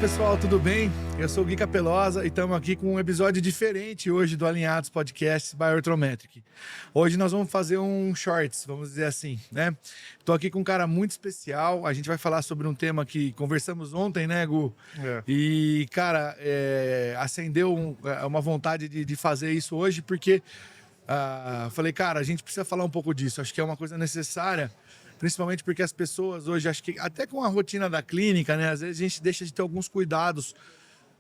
pessoal, tudo bem? Eu sou o Gui Capelosa e estamos aqui com um episódio diferente hoje do Alinhados Podcast by Orthometric. Hoje nós vamos fazer um shorts, vamos dizer assim, né? Estou aqui com um cara muito especial, a gente vai falar sobre um tema que conversamos ontem, né, Gu? E, cara, acendeu uma vontade de fazer isso hoje porque falei, cara, a gente precisa falar um pouco disso, acho que é uma coisa necessária. Principalmente porque as pessoas hoje, acho que até com a rotina da clínica, né? Às vezes a gente deixa de ter alguns cuidados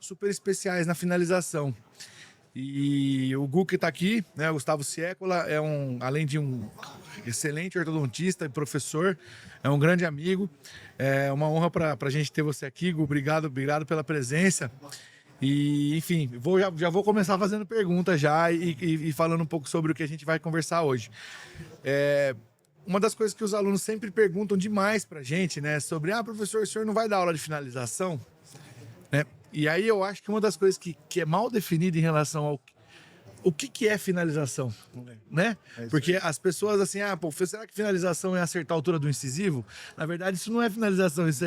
super especiais na finalização. E o Gu que está aqui, né? O Gustavo Siecola, além de um excelente ortodontista e professor, é um grande amigo. É uma honra para a gente ter você aqui, Gu. Obrigado pela presença. E, enfim, já vou começar fazendo perguntas já e falando um pouco sobre o que a gente vai conversar hoje. Uma das coisas que os alunos sempre perguntam demais pra gente, né? Sobre, professor, o senhor não vai dar aula de finalização? Né? E aí eu acho que uma das coisas que é mal definida em relação ao o que é finalização, né? Porque as pessoas assim, será que finalização é acertar a altura do incisivo? Na verdade, isso não é finalização, isso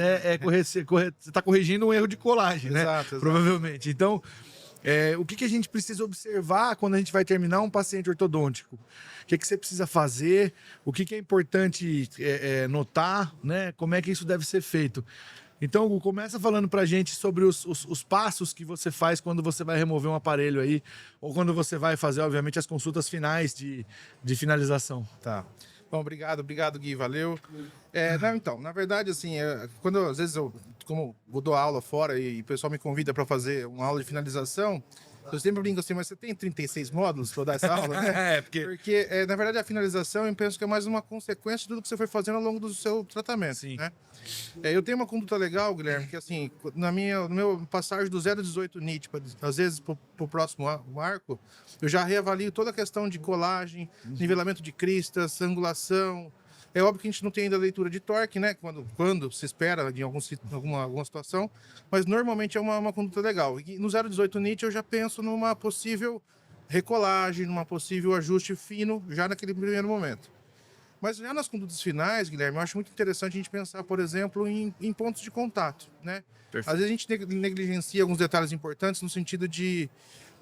você está corrigindo um erro de colagem, né? Exato. Provavelmente. Então, o que a gente precisa observar quando a gente vai terminar um paciente ortodôntico? O que você precisa fazer? O que é importante notar? Né? Como é que isso deve ser feito? Então, Hugo, começa falando pra gente sobre os passos que você faz quando você vai remover um aparelho aí, ou quando você vai fazer, obviamente, as consultas finais de finalização. Tá. Bom, obrigado, Gui, valeu. Então, na verdade, assim, às vezes como eu dou aula fora e o pessoal me convida para fazer uma aula de finalização, eu sempre brinco assim, mas você tem 36 módulos para dar essa aula, né? Porque, na verdade, a finalização, eu penso que é mais uma consequência de tudo que você foi fazendo ao longo do seu tratamento, Sim. né? Eu tenho uma conduta legal, Guilherme, que assim, no meu passagem do 0 a 18 NIT, às vezes pro próximo arco, eu já reavalio toda a questão de colagem, nivelamento de cristas, angulação. É óbvio que a gente não tem ainda leitura de torque, né? Quando se espera em alguma situação, mas normalmente é uma conduta legal. E no 0 a 18 NIT eu já penso numa possível recolagem, numa possível ajuste fino, já naquele primeiro momento. Mas já nas condutas finais, Guilherme, eu acho muito interessante a gente pensar, por exemplo, em pontos de contato, né? Perfeito. Às vezes a gente negligencia alguns detalhes importantes no sentido de,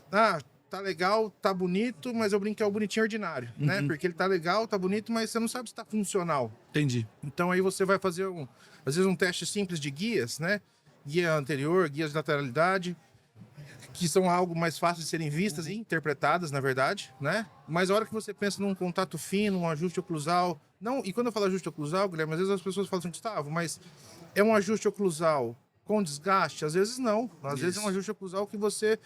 tá legal, tá bonito, mas eu brinco que é o bonitinho ordinário, né? Porque ele tá legal, tá bonito, mas você não sabe se tá funcional. Entendi. Então aí você vai fazer, às vezes, um teste simples de guias, né? Guia anterior, guias de lateralidade, que são algo mais fácil de serem vistas e interpretadas, na verdade, né? Mas a hora que você pensa num contato fino, um ajuste oclusal... E quando eu falo ajuste oclusal, Guilherme, às vezes as pessoas falam assim, Gustavo, mas é um ajuste oclusal com desgaste? Às vezes não. Às vezes é um ajuste oclusal que você,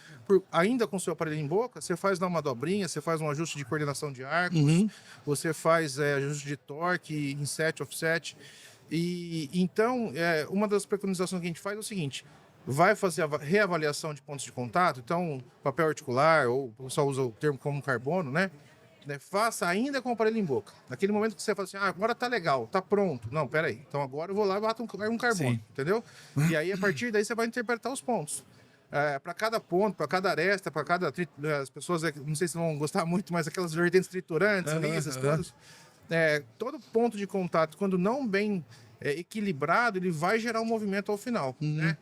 ainda com o seu aparelho em boca, você faz uma dobrinha, você faz um ajuste de coordenação de arcos, você faz ajuste de torque, inset, offset. E então, uma das preconizações que a gente faz é o seguinte: vai fazer a reavaliação de pontos de contato, então papel articular, ou o pessoal usa o termo como carbono, né? Faça ainda com o aparelho em boca. Naquele momento que você fala assim, agora tá legal, tá pronto. Não, peraí. Então agora eu vou lá e bato um carbono, Sim. entendeu? E aí, a partir daí, você vai interpretar os pontos. Para cada ponto, para cada aresta, para cada... As pessoas, não sei se vão gostar muito, mas aquelas vertentes triturantes, lisas, todas. Todo ponto de contato, quando não bem equilibrado, ele vai gerar um movimento ao final, né?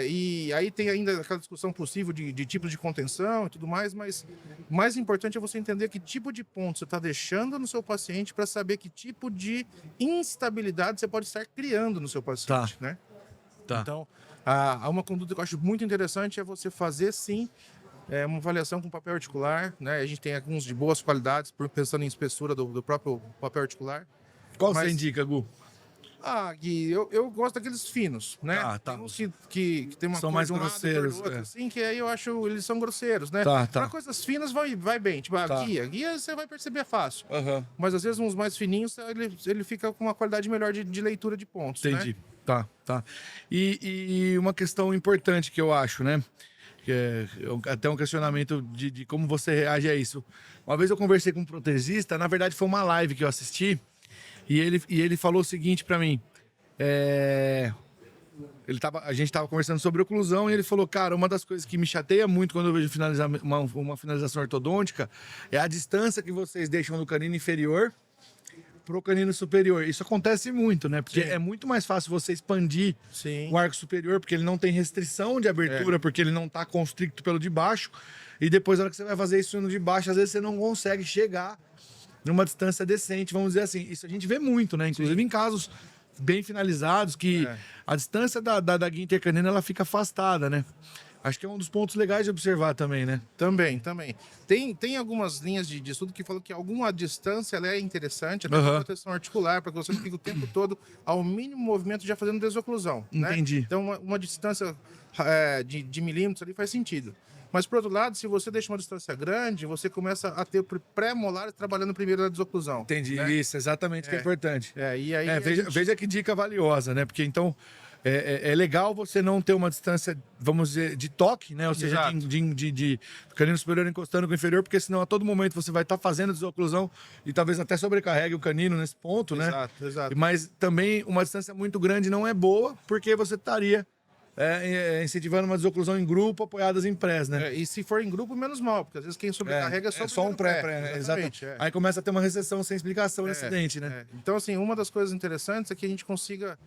E aí tem ainda aquela discussão possível de tipos de contenção e tudo mais, mas o mais importante é você entender que tipo de ponto você está deixando no seu paciente para saber que tipo de instabilidade você pode estar criando no seu paciente, né? Tá. Então, uma conduta que eu acho muito interessante é você fazer, sim, uma avaliação com papel articular, né? A gente tem alguns de boas qualidades, pensando em espessura do próprio papel articular. Qual você indica, Gu? Gui, eu gosto daqueles finos, né? Tá. Tem uns que tem uma são cor mais de um lado, grosseiros, cor do outro, assim, que aí eu acho eles são grosseiros, né? Tá. Para coisas finas vai bem, tipo guia você vai perceber fácil. Mas às vezes uns mais fininhos ele fica com uma qualidade melhor de leitura de pontos. Entendi. Né? Tá. E uma questão importante que eu acho, né? Que até um questionamento de como você reage a isso. Uma vez eu conversei com um protesista, na verdade foi uma live que eu assisti, e ele falou o seguinte pra mim. A gente tava conversando sobre oclusão e ele falou, cara, uma das coisas que me chateia muito quando eu vejo uma finalização ortodôntica é a distância que vocês deixam do canino inferior pro canino superior. Isso acontece muito, né? Porque Sim. é muito mais fácil você expandir Sim. o arco superior, porque ele não tem restrição de abertura, porque ele não tá constricto pelo de baixo. E depois, na hora que você vai fazer isso no de baixo, às vezes você não consegue chegar numa distância decente, vamos dizer assim. Isso a gente vê muito, né? Inclusive em casos bem finalizados, que a distância da guia intercanina, ela fica afastada, né? Acho que é um dos pontos legais de observar também, né? Também. Tem algumas linhas de estudo que falam que alguma distância ela é interessante, até para proteção articular, para que você não fique o tempo todo ao mínimo movimento já fazendo desoclusão. Entendi. Né? Então, uma distância de milímetros ali faz sentido. Mas, por outro lado, se você deixa uma distância grande, você começa a ter pré-molares trabalhando primeiro na desoclusão. Entendi, né? isso, exatamente, que é importante. E aí veja que dica valiosa, né? Porque então é legal você não ter uma distância, vamos dizer, de toque, né? Ou seja, de canino superior encostando com o inferior, porque senão a todo momento você vai estar fazendo desoclusão e talvez até sobrecarregue o canino nesse ponto, né? Exato. Mas também uma distância muito grande não é boa, porque você estaria incentivando uma desoclusão em grupo, apoiadas em prés, né? E se for em grupo, menos mal, porque às vezes quem sobrecarrega é só um pré, né? Exatamente. Aí começa a ter uma recessão sem explicação nesse acidente, né? Então, assim, uma das coisas interessantes é que a gente consiga,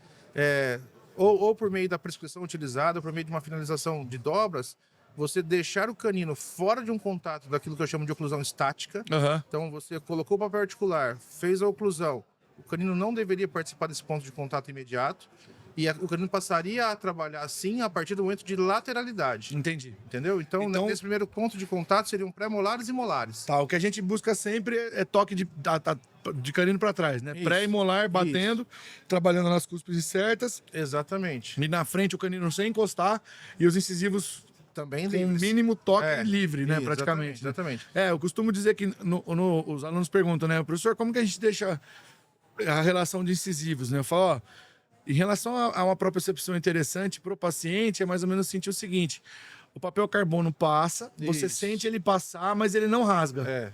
ou por meio da prescrição utilizada, ou por meio de uma finalização de dobras, você deixar o canino fora de um contato daquilo que eu chamo de oclusão estática. Então, você colocou o papel articular, fez a oclusão, o canino não deveria participar desse ponto de contato imediato, e o canino passaria a trabalhar assim a partir do momento de lateralidade. Entendi. Entendeu? Então, nesse primeiro ponto de contato seriam pré-molares e molares. Tá, o que a gente busca sempre é toque de canino para trás, né? Pré e molar batendo, trabalhando nas cúspides certas. Exatamente. E na frente o canino sem encostar e os incisivos também com o mínimo toque livre, né? Isso, praticamente. Exatamente. Eu costumo dizer que os alunos perguntam, né? Professor, como que a gente deixa a relação de incisivos, né? Eu falo, ó, em relação a uma propriocepção interessante para o paciente, é mais ou menos sentir o seguinte: o papel carbono passa, você sente ele passar, mas ele não rasga.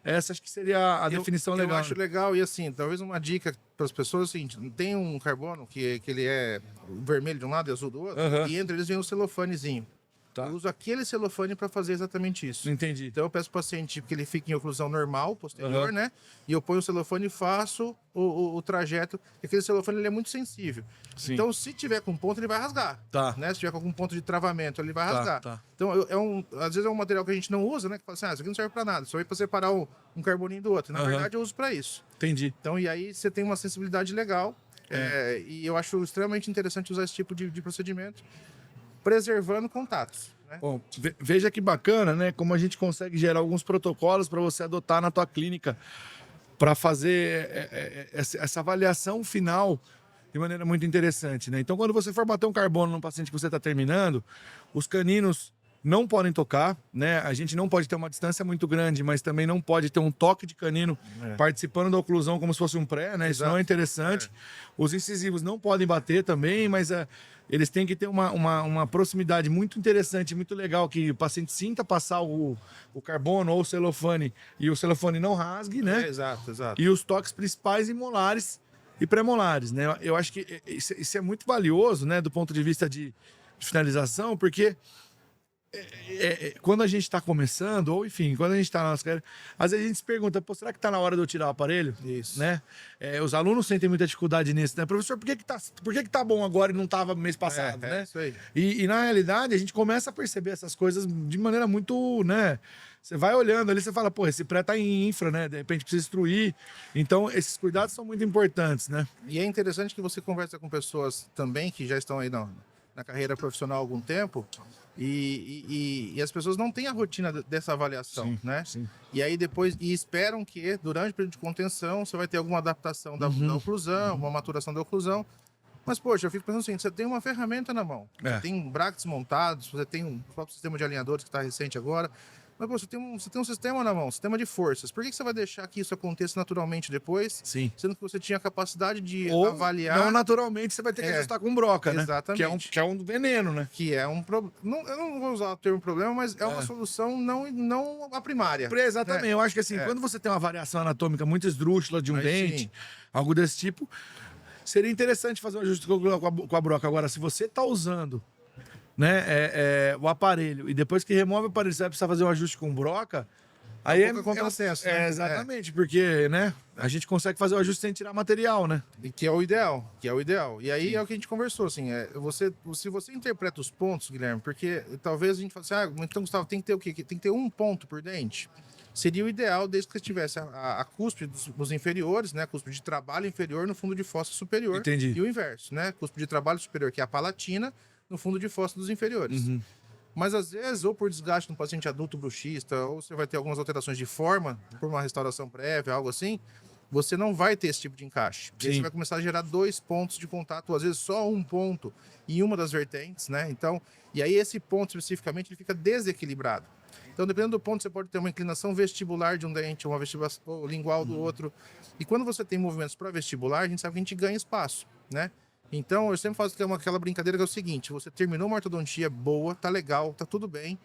Essa acho que seria a definição legal. Eu acho legal, e assim, talvez uma dica para as pessoas, assim, tem um carbono que ele é vermelho de um lado e azul do outro, e entre eles vem um celofanezinho. Tá. Eu uso aquele celofane para fazer exatamente isso. Entendi. Então eu peço para o paciente que ele fique em oclusão normal, posterior, né? E eu ponho o celofane e faço o trajeto. E aquele celofane ele é muito sensível. Sim. Então, se tiver com ponto, ele vai rasgar. Tá. Né? Se tiver com algum ponto de travamento, ele vai rasgar. Tá. Então, às vezes é um material que a gente não usa, né? Que fala assim, isso aqui não serve para nada, só vai para separar um carboninho do outro. Na verdade, eu uso para isso. Entendi. Então, e aí você tem uma sensibilidade legal. E eu acho extremamente interessante usar esse tipo de procedimento, preservando contatos. Né? Bom, veja que bacana, né? Como a gente consegue gerar alguns protocolos para você adotar na tua clínica para fazer essa avaliação final de maneira muito interessante, né? Então, quando você for bater um carbono no paciente que você está terminando, os caninos não podem tocar, né? A gente não pode ter uma distância muito grande, mas também não pode ter um toque de canino participando da oclusão como se fosse um pré, né? Isso não é interessante. Os incisivos não podem bater também, mas eles têm que ter uma proximidade muito interessante, muito legal, que o paciente sinta passar o carbono ou o celofane e o celofane não rasgue, né? Exato. E os toques principais em molares e pré-molares, né? Eu acho que isso é muito valioso, né? Do ponto de vista de finalização, porque quando a gente está começando, ou enfim, quando a gente está na nossa carreira, às vezes a gente se pergunta, pô, será que está na hora de eu tirar o aparelho? Isso. Né? Os alunos sentem muita dificuldade nisso, né? Professor, por que tá bom agora e não estava mês passado, né? Isso aí. E na realidade, a gente começa a perceber essas coisas de maneira muito, né? Você vai olhando ali, você fala, pô, esse pré tá em infra, né? De repente precisa instruir. Então, esses cuidados são muito importantes, né? E é interessante que você conversa com pessoas também que já estão aí na carreira profissional há algum tempo e as pessoas não têm a rotina dessa avaliação, né? Sim. E aí depois, esperam que durante o período de contenção você vai ter alguma adaptação da oclusão, uma maturação da oclusão. Mas, poxa, eu fico pensando assim, você tem uma ferramenta na mão, você tem brackets montados, você tem um próprio sistema de alinhadores que está recente agora, mas pô, você tem um sistema na mão, um sistema de forças. Por que você vai deixar que isso aconteça naturalmente depois? Sim. Sendo que você tinha a capacidade de avaliar... Não, naturalmente, você vai ter que ajustar com broca, né? Exatamente. Que é um veneno, né? Que é um problema. Eu não vou usar o termo problema, mas é uma solução não a primária. Exatamente. Né? Eu acho que assim, quando você tem uma variação anatômica muito esdrúxula de um dente, algo desse tipo, seria interessante fazer um ajuste com a broca. Agora, se você está usando, né, o aparelho e depois que remove o aparelho você vai precisar fazer um ajuste com broca, Aí pouco contrassenso, né? exatamente, porque, né, a gente consegue fazer o ajuste sem tirar material, né? Que é o ideal, E aí é o que a gente conversou, assim, se você interpreta os pontos, Guilherme, porque talvez a gente fale assim, então, Gustavo, tem que ter o quê? Tem que ter um ponto por dente. Seria o ideal desde que você tivesse a cúspide dos inferiores, né? Cúspide de trabalho inferior no fundo de fossa superior. Entendi. E o inverso, né? Cúspide de trabalho superior, que é a palatina, no fundo de fossa dos inferiores. Uhum. Mas às vezes, ou por desgaste no paciente adulto bruxista, ou você vai ter algumas alterações de forma, por uma restauração prévia, algo assim, você não vai ter esse tipo de encaixe. E aí você vai começar a gerar 2 pontos de contato, ou às vezes só um ponto em uma das vertentes, né? Então, e aí esse ponto especificamente ele fica desequilibrado. Então, dependendo do ponto, você pode ter uma inclinação vestibular de um dente, uma vestibulação lingual do outro. E quando você tem movimentos para vestibular, a gente sabe que a gente ganha espaço, né? Então, eu sempre faço aquela brincadeira que é o seguinte: você terminou uma ortodontia boa, tá legal, tá tudo bem.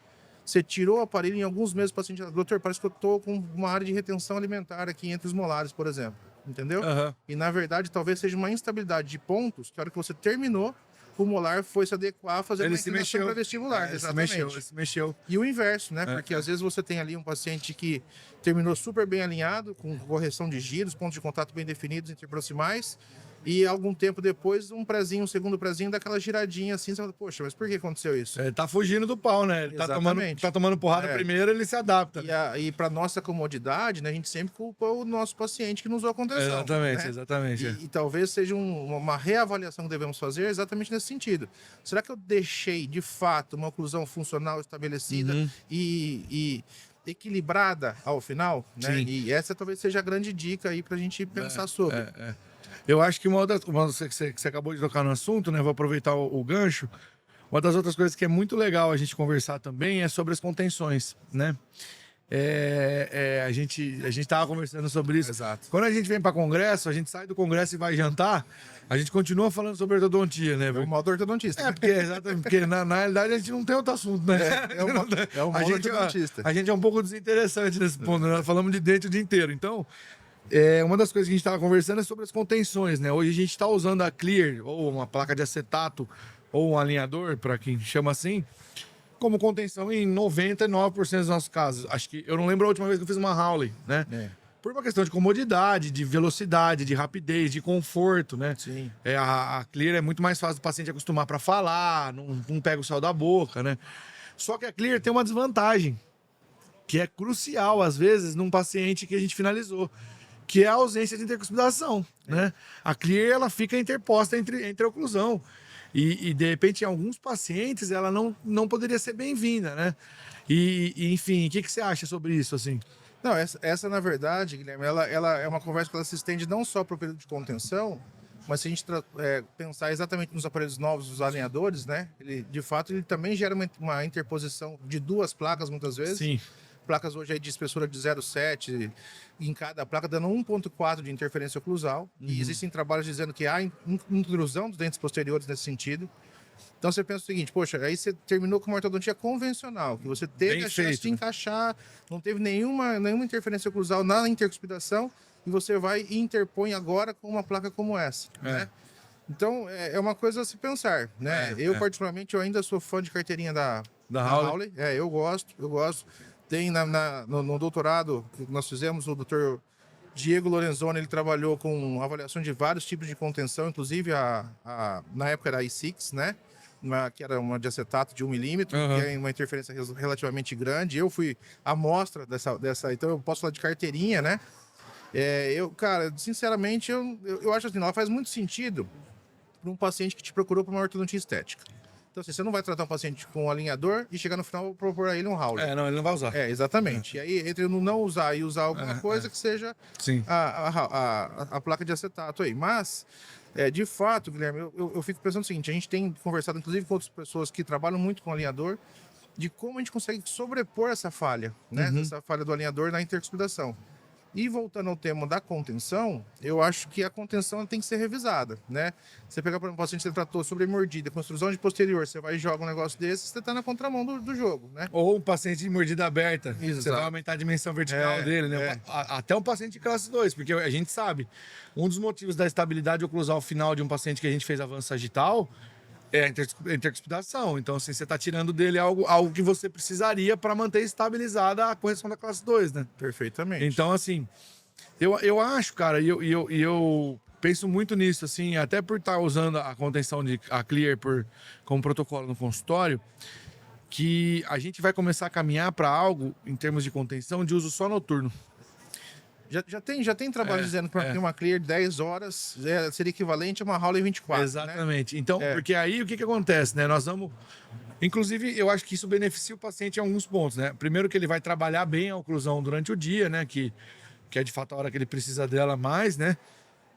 Você tirou o aparelho em alguns meses, o paciente, doutor, parece que eu tô com uma área de retenção alimentar aqui entre os molares, por exemplo. Entendeu? Uhum. E, na verdade, talvez seja uma instabilidade de pontos, que a hora que você terminou, o molar foi se adequar a fazer uma inclinação para vestibular. Exatamente. Ele se mexeu. E o inverso, né? Porque às vezes você tem ali um paciente que terminou super bem alinhado, com correção de giros, pontos de contato bem definidos interproximais, e algum tempo depois, um segundo prezinho, dá aquela giradinha assim, você fala, poxa, mas por que aconteceu isso? Ele tá fugindo do pau, né? Ele tá tomando porrada primeiro, ele se adapta. E para nossa comodidade, né, a gente sempre culpa o nosso paciente que não usou a contenção. Exatamente. E talvez seja uma reavaliação que devemos fazer exatamente nesse sentido. Será que eu deixei, de fato, uma oclusão funcional estabelecida e equilibrada ao final? Né? E essa talvez seja a grande dica aí para a gente pensar sobre. Eu acho que você acabou de tocar no assunto, né? Vou aproveitar o gancho. Uma das outras coisas que é muito legal a gente conversar também é sobre as contenções, né? A gente tava conversando sobre isso. Exato. Quando a gente vem para congresso, a gente sai do congresso e vai jantar, a gente continua falando sobre ortodontia, né? É o modo ortodontista. Porque na realidade a gente não tem outro assunto, né? É o modo ortodontista. A gente é um pouco desinteressante nesse ponto, né? Falamos de dente o dia inteiro. Então, uma das coisas que a gente estava conversando é sobre as contenções, né? Hoje a gente está usando a Clear, ou uma placa de acetato, ou um alinhador, para quem chama assim, como contenção em 99% dos nossos casos. Acho que eu não lembro a última vez que eu fiz uma Howley, né? Por uma questão de comodidade, de velocidade, de rapidez, de conforto, né? Sim. A Clear é muito mais fácil do paciente acostumar para falar, não pega o céu da boca, né? Só que a Clear tem uma desvantagem, que é crucial, às vezes, num paciente que a gente finalizou, que é a ausência de intercuspidação, né? A Clear, ela fica interposta entre a oclusão. E, de repente, em alguns pacientes, ela não poderia ser bem-vinda, né? Enfim, o que você acha sobre isso, assim? Não, essa na verdade, Guilherme, ela é uma conversa que ela se estende não só para o período de contenção, mas se a gente pensar exatamente nos aparelhos novos, os alinhadores, né? De fato, ele também gera uma interposição de 2 placas, muitas vezes. Sim. Placas hoje aí de espessura de 0,7 em cada placa, dando 1,4 de interferência oclusal. E existem trabalhos dizendo que há intrusão dos dentes posteriores nesse sentido. Então você pensa o seguinte, poxa, aí você terminou com uma ortodontia convencional, que você teve a chance de encaixar, não teve nenhuma interferência oclusal na intercuspidação, e você vai e interpõe agora com uma placa como essa, né? Então, é uma coisa a se pensar, né? Particularmente, eu ainda sou fã de carteirinha da Howley. Eu gosto. Tem no doutorado que nós fizemos, o doutor Diego Lorenzoni, ele trabalhou com avaliação de vários tipos de contenção, inclusive na época era a i6, né? Que era uma de acetato de 1 milímetro, que é uma interferência relativamente grande. Eu fui amostra dessa, então eu posso falar de carteirinha, né? Cara, sinceramente, eu acho assim, ela faz muito sentido para um paciente que te procurou para uma ortodontia estética. Então, assim, você não vai tratar um paciente com um alinhador e chegar no final e propor a ele um Howley. Não, ele não vai usar. Exatamente. E aí, entre não usar e usar alguma coisa que seja a placa de acetato aí. Mas, de fato, Guilherme, eu fico pensando o seguinte, a gente tem conversado, inclusive, com outras pessoas que trabalham muito com alinhador, de como a gente consegue sobrepor essa falha, né? Essa falha do alinhador na intercuspidação. E voltando ao tema da contenção, eu acho que a contenção tem que ser revisada, né? Você pegar para um paciente que você tratou sobre mordida, construção de posterior, você vai e joga um negócio desse, você está na contramão do jogo, né? Ou um paciente de mordida aberta, Exato. Você vai aumentar a dimensão vertical dele, né? Até um paciente de classe 2, porque a gente sabe, um dos motivos da estabilidade oclusal final de um paciente que a gente fez avanço sagital É intercuspidação. Então, assim, você está tirando dele algo que você precisaria para manter estabilizada a correção da classe 2, né? Perfeitamente. Então, assim, eu acho, cara, eu penso muito nisso, assim, até por estar usando a contenção a Clear como protocolo no consultório, que a gente vai começar a caminhar para algo, em termos de contenção, de uso só noturno. Já tem trabalho dizendo que uma Clear 10 horas seria equivalente a uma Hawley 24. Exatamente. Né? Então, porque aí o que acontece, né? Nós vamos. Inclusive, eu acho que isso beneficia o paciente em alguns pontos, né? Primeiro, que ele vai trabalhar bem a oclusão durante o dia, né? Que é de fato a hora que ele precisa dela mais, né?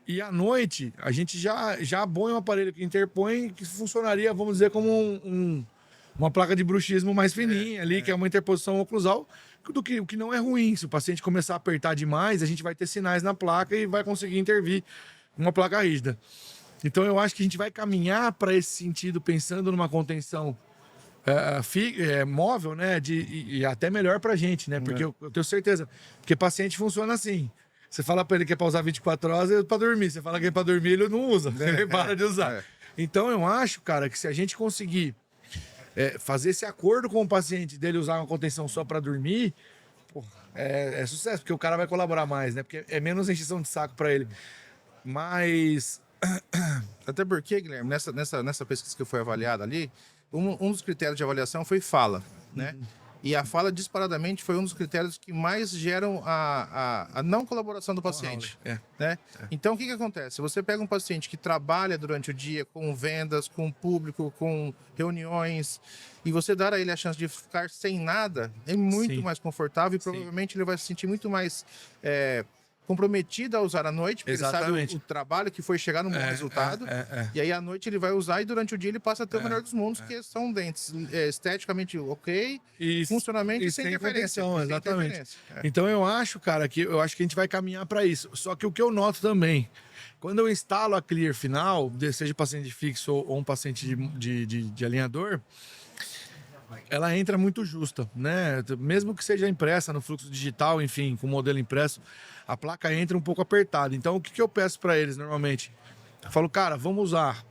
E à noite, a gente já põe um aparelho que interpõe, que funcionaria, vamos dizer, como uma placa de bruxismo mais fininha ali, que é uma interposição oclusal, o que não é ruim. Se o paciente começar a apertar demais, a gente vai ter sinais na placa e vai conseguir intervir uma placa rígida. Então eu acho que a gente vai caminhar para esse sentido, pensando numa contenção móvel, né? E até melhor para a gente, né? Porque eu tenho certeza. Porque paciente funciona assim. Você fala para ele que é para usar 24 horas, é para dormir. Você fala que é para dormir, ele não usa. Ele para de usar. Então eu acho, cara, que se a gente conseguir fazer esse acordo com o paciente dele usar uma contenção só para dormir, é sucesso, porque o cara vai colaborar mais, né? Porque é menos encheção de saco para ele. Mas... Até porque, Guilherme, nessa pesquisa que foi avaliada ali, um dos critérios de avaliação foi fala, né? E a fala, disparadamente, foi um dos critérios que mais geram a não colaboração do paciente. Né? Então, o que acontece? Você pega um paciente que trabalha durante o dia com vendas, com público, com reuniões, e você dar a ele a chance de ficar sem nada, é muito mais confortável e provavelmente ele vai se sentir muito mais... comprometido a usar à noite, porque ele sabe o trabalho que foi chegar no bom resultado. E aí à noite ele vai usar e durante o dia ele passa a ter o melhor dos mundos, que são dentes esteticamente ok, e funcionalmente e sem interferência. Exatamente. Então eu acho, cara, que a gente vai caminhar para isso. Só que o que eu noto também, quando eu instalo a Clear final, seja paciente fixo ou um paciente de alinhador, ela entra muito justa, né? Mesmo que seja impressa no fluxo digital, enfim, com o modelo impresso, a placa entra um pouco apertada. Então, o que eu peço para eles normalmente? Eu falo, cara, vamos usar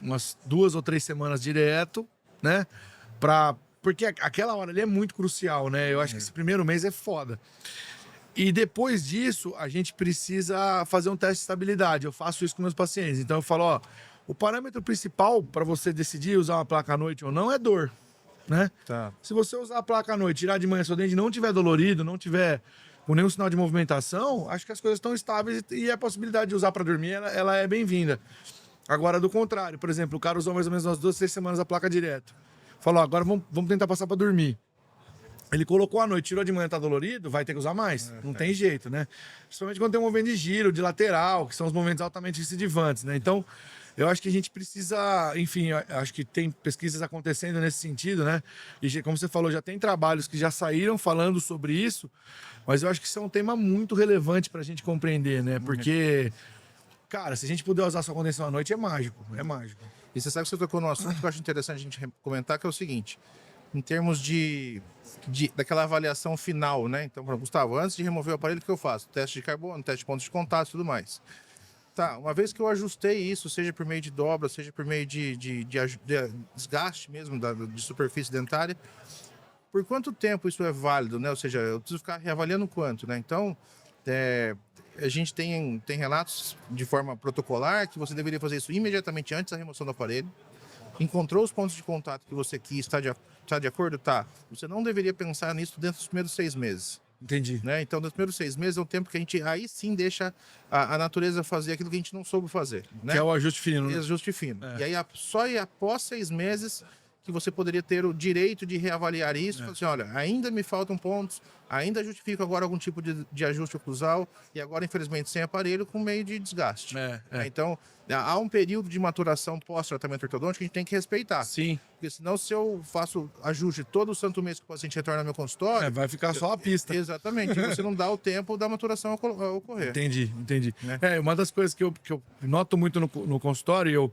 umas 2 ou 3 semanas direto, né? Porque aquela hora ali é muito crucial, né? Eu acho que esse primeiro mês é foda. E depois disso, a gente precisa fazer um teste de estabilidade. Eu faço isso com meus pacientes. Então, eu falo, o parâmetro principal para você decidir usar uma placa à noite ou não é dor. Né? Se você usar a placa à noite, tirar de manhã seu dente, não tiver dolorido, não tiver com nenhum sinal de movimentação, acho que as coisas estão estáveis e a possibilidade de usar para dormir, ela é bem-vinda. Agora, do contrário, por exemplo, o cara usou mais ou menos umas 2, 3 semanas a placa direto. Falou, agora vamos tentar passar para dormir. Ele colocou à noite, tirou de manhã, tá dolorido, vai ter que usar mais. Não tem jeito, né? Principalmente quando tem um movimento de giro, de lateral, que são os movimentos altamente recidivantes, né? Então, eu acho que a gente precisa, enfim, acho que tem pesquisas acontecendo nesse sentido, né? E como você falou, já tem trabalhos que já saíram falando sobre isso, mas eu acho que isso é um tema muito relevante para a gente compreender, né? Porque, cara, se a gente puder usar sua contenção à noite, é mágico, é mágico. E você sabe que você tocou no assunto que eu acho interessante a gente comentar, que é o seguinte, em termos daquela avaliação final, né? Então, Gustavo, antes de remover o aparelho, o que eu faço? Teste de carbono, teste de pontos de contato e tudo mais. Tá, uma vez que eu ajustei isso, seja por meio de dobra, seja por meio de desgaste mesmo de superfície dentária, por quanto tempo isso é válido, né? Ou seja, eu preciso ficar reavaliando quanto, né? Então, a gente tem relatos de forma protocolar que você deveria fazer isso imediatamente antes da remoção do aparelho. Encontrou os pontos de contato que você quis, está de acordo? Tá. Você não deveria pensar nisso dentro dos primeiros 6 meses. Entendi. Né? Então, nos primeiros 6 meses é um tempo que a gente aí sim deixa a natureza fazer aquilo que a gente não soube fazer. Né? Que é o ajuste fino. Né? Ajuste fino. E aí, só após 6 meses que você poderia ter o direito de reavaliar isso. Falar assim, olha, ainda me faltam pontos, ainda justifico agora algum tipo de ajuste oclusal e agora, infelizmente, sem aparelho, com meio de desgaste. Então, há um período de maturação pós-tratamento ortodôntico que a gente tem que respeitar. Sim. Porque senão, se eu faço ajuste todo o santo mês que o paciente retorna ao meu consultório... vai ficar só a pista. Exatamente. E você não dá o tempo da maturação ocorrer. Entendi. Uma das coisas que eu noto muito no consultório, e eu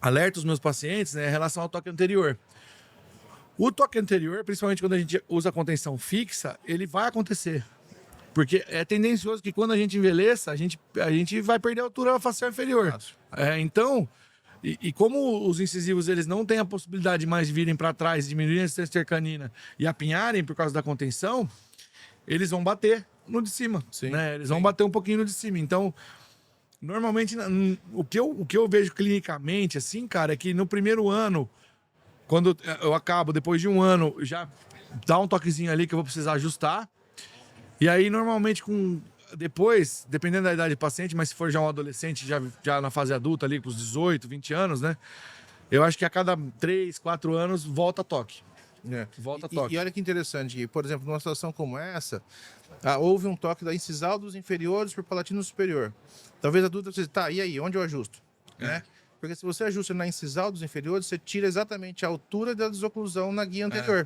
alerto os meus pacientes, né, em relação ao toque anterior. O toque anterior, principalmente quando a gente usa a contenção fixa, ele vai acontecer. Porque é tendencioso que quando a gente envelheça, a gente vai perder a altura facial inferior. Então, E como os incisivos eles não têm a possibilidade mais de virem para trás, diminuir a resistência canina e apinharem por causa da contenção, eles vão bater no de cima. Sim, Né? Eles vão bater um pouquinho no de cima. Então, normalmente, o que eu vejo clinicamente, assim, cara, é que no primeiro ano, quando eu acabo, depois de um ano, já dá um toquezinho ali que eu vou precisar ajustar. E aí, normalmente, depois, dependendo da idade do paciente, mas se for já um adolescente, já na fase adulta, ali com os 18, 20 anos, né? Eu acho que a cada 3, 4 anos volta toque. Volta toque. E olha que interessante, por exemplo, numa situação como essa, houve um toque da incisal dos inferiores por palatino superior. Talvez a dúvida seja, tá, e aí, onde eu ajusto? Né? Porque se você ajusta na incisal dos inferiores, você tira exatamente a altura da desoclusão na guia anterior.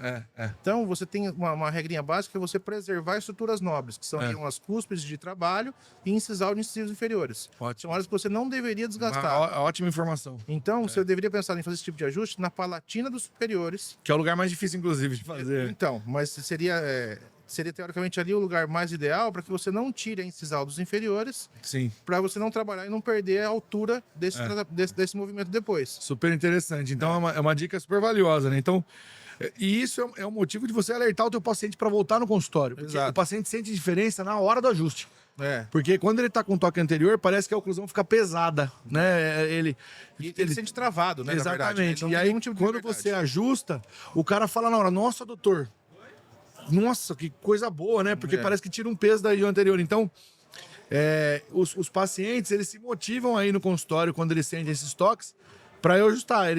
Então, você tem uma regrinha básica que é você preservar estruturas nobres, que são as cúspides de trabalho e incisal de incisivos inferiores. Ótimo. São áreas que você não deveria desgastar. Ótima informação. Então, você deveria pensar em fazer esse tipo de ajuste na palatina dos superiores. Que é o lugar mais difícil, inclusive, de fazer. Então, mas seria teoricamente ali o lugar mais ideal para que você não tire a incisal dos inferiores. Sim. Para você não trabalhar e não perder a altura desse movimento depois. Super interessante. Então é uma dica super valiosa, né? Então, e isso é o motivo de você alertar o teu paciente para voltar no consultório. Porque Exato. o paciente sente diferença na hora do ajuste. É. Porque quando ele tá com toque anterior, parece que a oclusão fica pesada, né? Ele sente travado, né? Exatamente. Na verdade, E aí, tipo quando você ajusta, o cara fala na hora, nossa, doutor, nossa, que coisa boa, né? Porque parece que tira um peso da região anterior. Então, os pacientes, eles se motivam aí no consultório quando eles sentem esses toques para eu ajustar.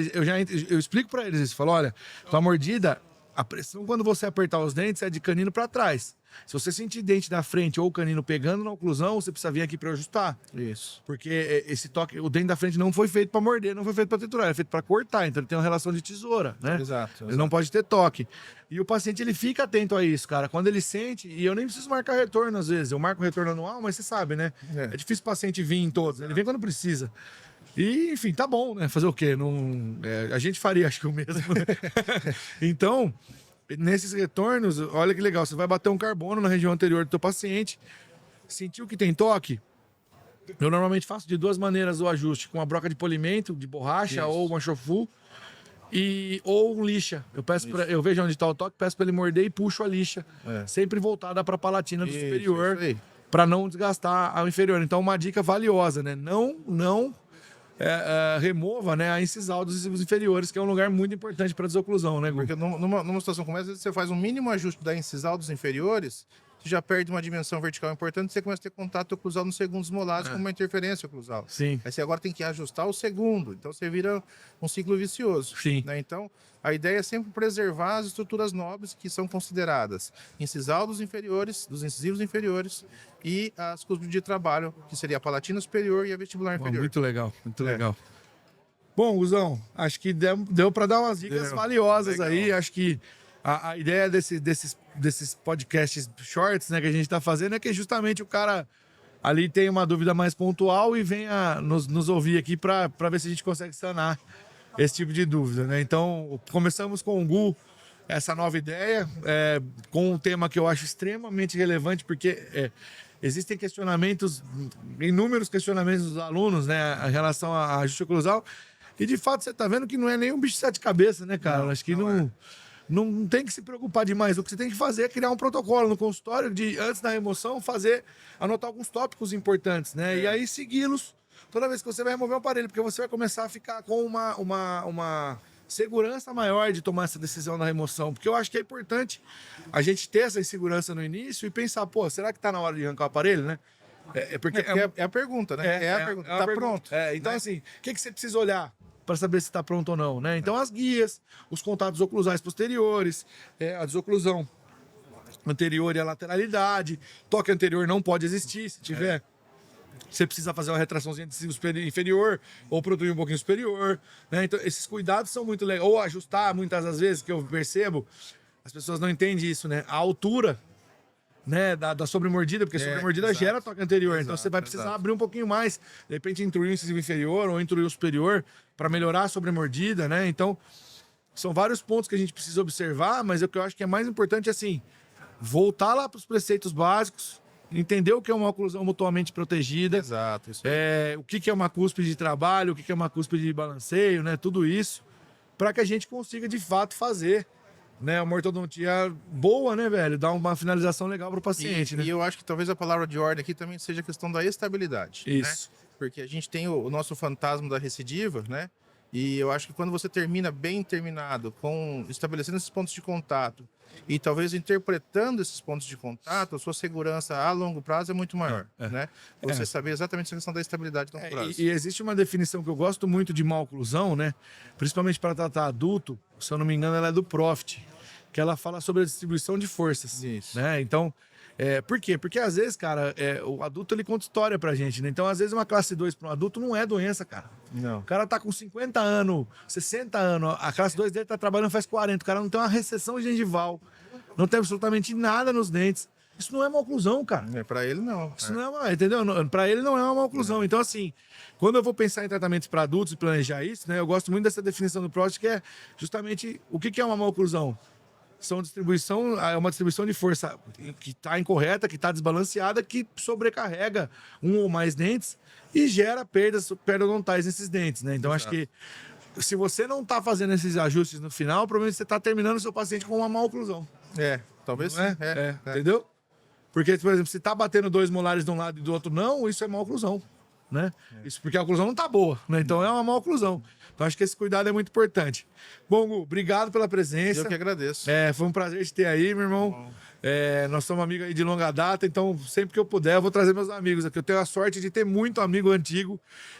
Eu explico para eles isso. Falo, olha, tua mordida, a pressão quando você apertar os dentes é de canino para trás. Se você sentir dente da frente ou o canino pegando na oclusão, você precisa vir aqui para ajustar. Isso. Porque esse toque, o dente da frente não foi feito para morder, não foi feito para triturar, é feito para cortar. Então ele tem uma relação de tesoura, né? Exato. Ele não pode ter toque. E o paciente, ele fica atento a isso, cara. Quando ele sente, e eu nem preciso marcar retorno às vezes. Eu marco retorno anual, mas você sabe, né? É difícil o paciente vir em todos. Ele vem quando precisa. E, enfim, tá bom, né? Fazer o quê? A gente faria, acho que o mesmo. Então, nesses retornos, olha que legal. Você vai bater um carbono na região anterior do teu paciente. Sentiu que tem toque? Eu normalmente faço de duas maneiras o ajuste. Com uma broca de polimento, de borracha, ou uma chofu. Ou um lixa. Eu vejo onde está o toque, peço para ele morder e puxo a lixa. Sempre voltada para a palatina do superior, para não desgastar a inferior. Então, uma dica valiosa, né? Não remova, né, a incisal dos incisivos inferiores, que é um lugar muito importante para desoclusão, né, Gu? Porque numa situação como essa, às vezes você faz um mínimo ajuste da incisal dos inferiores, você já perde uma dimensão vertical importante, você começa a ter contato oclusal nos segundos molares com uma interferência oclusal. Sim. Aí você agora tem que ajustar o segundo, então você vira um ciclo vicioso. Sim. Né? Então, a ideia é sempre preservar as estruturas nobres que são consideradas incisal dos inferiores, dos incisivos inferiores e as cúspides de trabalho, que seria a palatina superior e a vestibular inferior. Muito legal, muito legal. Bom, Guzão, acho que deu para dar umas dicas valiosas aí. Acho que a ideia desses podcasts shorts, né, que a gente está fazendo é que justamente o cara ali tem uma dúvida mais pontual e venha nos ouvir aqui para ver se a gente consegue sanar esse tipo de dúvida, né? Então, começamos com o Gu, essa nova ideia, com um tema que eu acho extremamente relevante, porque existem questionamentos, inúmeros questionamentos dos alunos, né, em relação a ajuste oclusal, e de fato você está vendo que não é nem um bicho de sete cabeças, né, cara? Acho que não tem que se preocupar demais. O que você tem que fazer é criar um protocolo no consultório de, antes da remoção, anotar alguns tópicos importantes, né? E aí segui-los toda vez que você vai remover o aparelho, porque você vai começar a ficar com uma segurança maior de tomar essa decisão da remoção. Porque eu acho que é importante a gente ter essa insegurança no início e pensar, pô, será que tá na hora de arrancar o aparelho, né? Porque é a pergunta, né? É a pergunta. Tá pronto. Então, né? assim, o que você precisa olhar para saber se está pronto ou não, né? Então, as guias, os contatos oclusais posteriores, a desoclusão anterior e a lateralidade, toque anterior não pode existir, se tiver. Você precisa fazer uma retraçãozinha de cílio inferior ou produzir um pouquinho superior, né? Então, esses cuidados são muito legais. Ou ajustar, muitas das vezes, que eu percebo, as pessoas não entendem isso, né? A altura, né, da sobremordida, porque a sobremordida gera toque anterior. Então você vai precisar abrir um pouquinho mais, de repente intruir o incisivo inferior ou intruir o superior para melhorar a sobremordida, né? Então, são vários pontos que a gente precisa observar, mas o que eu acho que é mais importante é assim, voltar lá para os preceitos básicos, entender o que é uma oclusão mutuamente protegida, Exato, isso aí. o que é uma cúspide de trabalho, o que é uma cúspide de balanceio, né? Tudo isso, para que a gente consiga de fato fazer, né, uma ortodontia boa, né, velho? Dar uma finalização legal para o paciente, né? E eu acho que talvez a palavra de ordem aqui também seja a questão da estabilidade. Isso. Né? Porque a gente tem o nosso fantasma da recidiva, né? E eu acho que quando você termina bem terminado, estabelecendo esses pontos de contato e talvez interpretando esses pontos de contato, a sua segurança a longo prazo é muito maior, né? Você saber exatamente essa questão da estabilidade a longo prazo. E existe uma definição que eu gosto muito de má oclusão, né? Principalmente para tratar adulto, se eu não me engano, ela é do Profit, que ela fala sobre a distribuição de forças. Isso. Né? Então, por quê? Porque às vezes, cara, o adulto ele conta história pra gente, né? Então, às vezes, uma classe 2 para um adulto não é doença, cara. Não. O cara tá com 50 anos, 60 anos, a classe 2 dele tá trabalhando faz 40, o cara não tem uma recessão gengival, não tem absolutamente nada nos dentes. Isso não é uma oclusão, cara. Para ele, não. Isso não é uma, entendeu? Para ele não é uma oclusão. Então, assim, quando eu vou pensar em tratamentos para adultos e planejar isso, né? Eu gosto muito dessa definição do Prost, que é justamente o que é uma má oclusão. É uma distribuição de força que está incorreta, que está desbalanceada, que sobrecarrega um ou mais dentes e gera perdas periodontais nesses dentes, né? Então, acho que se você não está fazendo esses ajustes no final, provavelmente você está terminando o seu paciente com uma má oclusão. Talvez Não sim. Entendeu? Porque, por exemplo, se tá batendo 2 molares de um lado e do outro não, isso é má oclusão, né? Isso porque a oclusão não tá boa, né? Então é uma má oclusão. Então acho que esse cuidado é muito importante. Bom, Gu, obrigado pela presença. Eu que agradeço. Foi um prazer te ter aí, meu irmão. Nós somos amigos aí de longa data, então sempre que eu puder eu vou trazer meus amigos aqui. Eu tenho a sorte de ter muito amigo antigo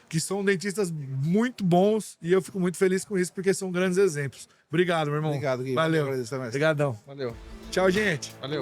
que são dentistas muito bons e eu fico muito feliz com isso porque são grandes exemplos. Obrigado, meu irmão. Obrigado, Gui. Valeu. Agradeço também. Obrigadão. Valeu. Tchau, gente. Valeu.